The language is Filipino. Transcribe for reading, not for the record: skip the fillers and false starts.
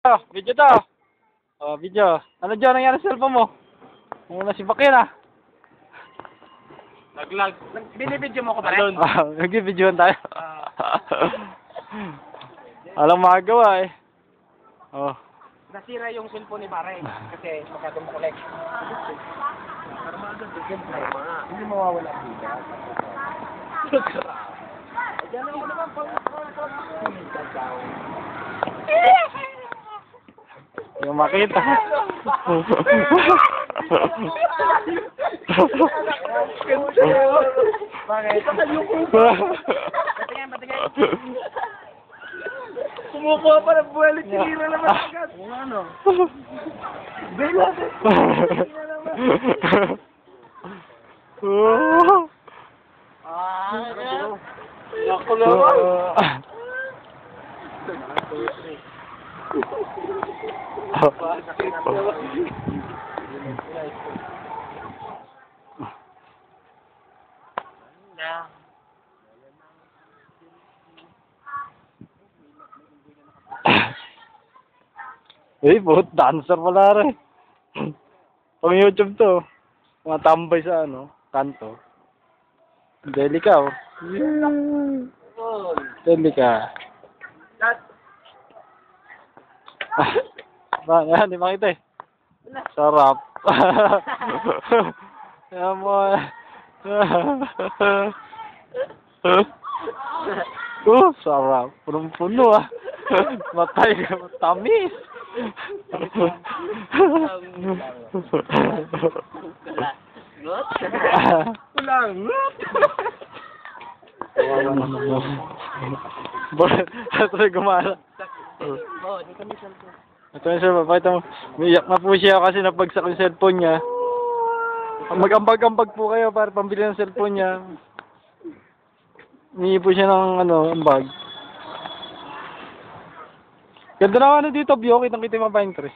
Video to. Oh, video. Ano dyan nangyari sa cellphone mo? Muna si Bakir ah. Naglag. Binibidyo mo ko ba rin? Nag-videoan tayo. Alam magagawa eh. Oh. Nasira yung cellphone ni Pare kasi masyadong makulik. Hindi mawawala ang bigat. Diyan ako naman pang Yung makita. Bakit? Patingin. Kumukuha pa ng buwelit, sinira naman agad. Ano? Bela! Sinira naman. Naku naman. Eh, buhat dancer pala rin. Pang YouTube to. Mga tambay sa ano, kanto. Delica oh. Delica. Yan, di makita eh. Sarap. Yan mo. Sarap. Punong-puno ah. Matay ka, matamis. Kulangot! Ito na gumala. Ito na siya, papakita mo. Umiyak na po siya kasi napagsak yung cellphone niya. Mag-ambag-ambag po kayo para pambili ng cellphone niya. Humingi po siya ng ambag. Ganda na dito, Bio. Kitang-kita yung mga pine trees.